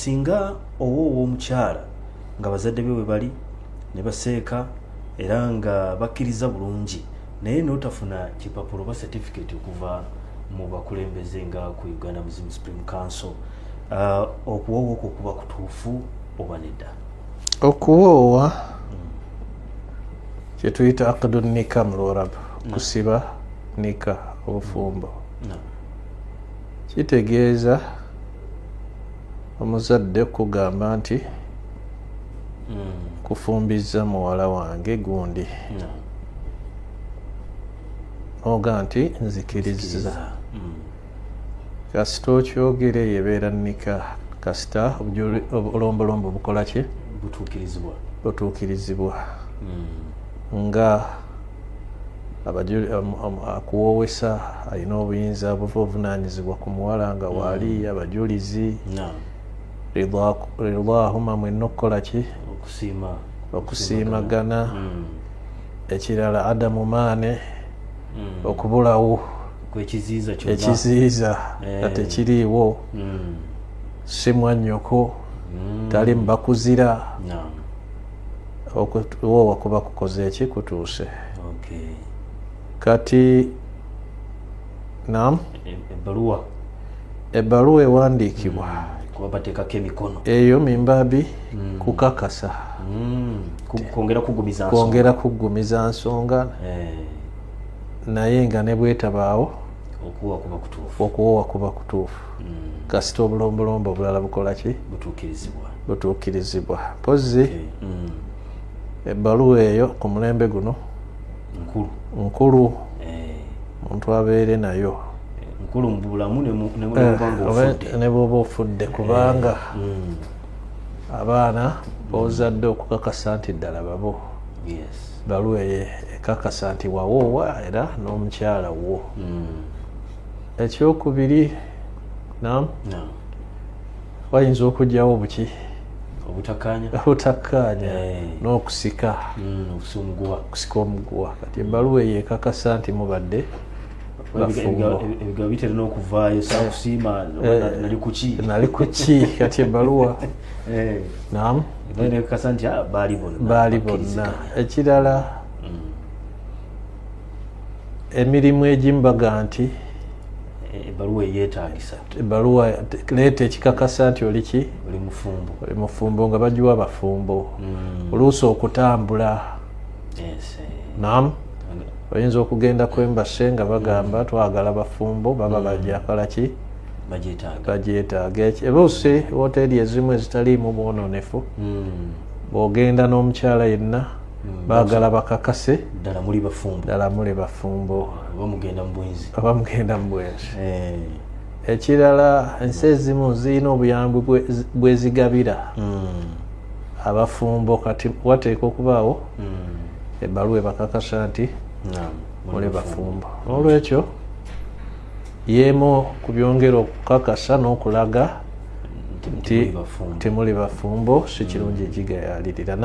singa ow'omukyala nga bazadde be we bali ne baseeka era nga bakkiriza bulungi naye n'otafuna kipapula oba certificate okuva mu bakulembeze nga ku Uganda Muslim Supreme Council, okuwoowa okwo kuba kutuufu oba nedda? Okuwoowa kye tuyita aqdu nika mu Luarabu, kusiba nika obufumbo, kitegeeza omuzadde okugamba nti kufumbiza muwala wange gundi, oga nti nzikiriza. Kasita okyogere yebeera nika, kasita olombolombo bukola ki? Butuukirizibwa. Nga akuwoowesa alina obuyinza obuva obuvunaanyizibwa ku muwala nga waali abajulizi, ridahuma mwenna okukola ki? Okusiimagana. Ekirala adamu maane, okubulawo ekiziiza nga tekiriiwo, si mwannyoko, tali mubakuzira, okuwoowa kuba kukoze eki? Kutuuse. Kati ebbaluwa ewandiikibwa eyo mimbabi kukakasa, kwongera kugumiza nsonga, naye nga ne bwetabaawo okuwoowa kuba kutuufu. Kasita obulombolombo obulala bukola ki? Butuukirizibwa. Mpozzi ebbaluwa eyo ku mulembe guno nkulu, omuntu abeere nayo ne bw'oba ofudde, kubanga abaana b'ozadde okukakasa nti ddala babo. Bbaluwa ekakasa nti wawoowa era n'omukyala wo. Ekyokubiri, wayinza okugyawo obuki? Obutakkaanya n'okusika omuguwa. Kati ebbaluwa eyo ekakasa nti mubadde bafumbo. Ebigabo bitera n'okuvaayo, saakusiima nali kuki? Kati ebbaluwa ekakasa nti baali bonna. Ekirala, emirimu egimu baga nti ebbaluwa leeta ekikakasa nti oli ki? Oli mufumbo, nga bagiwa abafumbo. Oluusi okutambula, oyinza okugenda kwembase nga bagamba twagala bafumbo, baba bajakala ki? Bagyetaaga. Ebuusi woteeri ezimu ezitaliimu bwononefu, bw'ogenda n'omukyala yenna baagala bakakase ddala muli bafumbo, oba mugenda mu bwenzi. Ekirala, ensi ezimu zirina obuyambi bwezigabira abafumbo, kati wateeka okubaawo ebbaluwa ebakakasa nti muli bafumbo. Olwekyo yeemu ku byongera okukakasa n'okulaga nti temuli bafumbo, si kirungi egigayaalirira.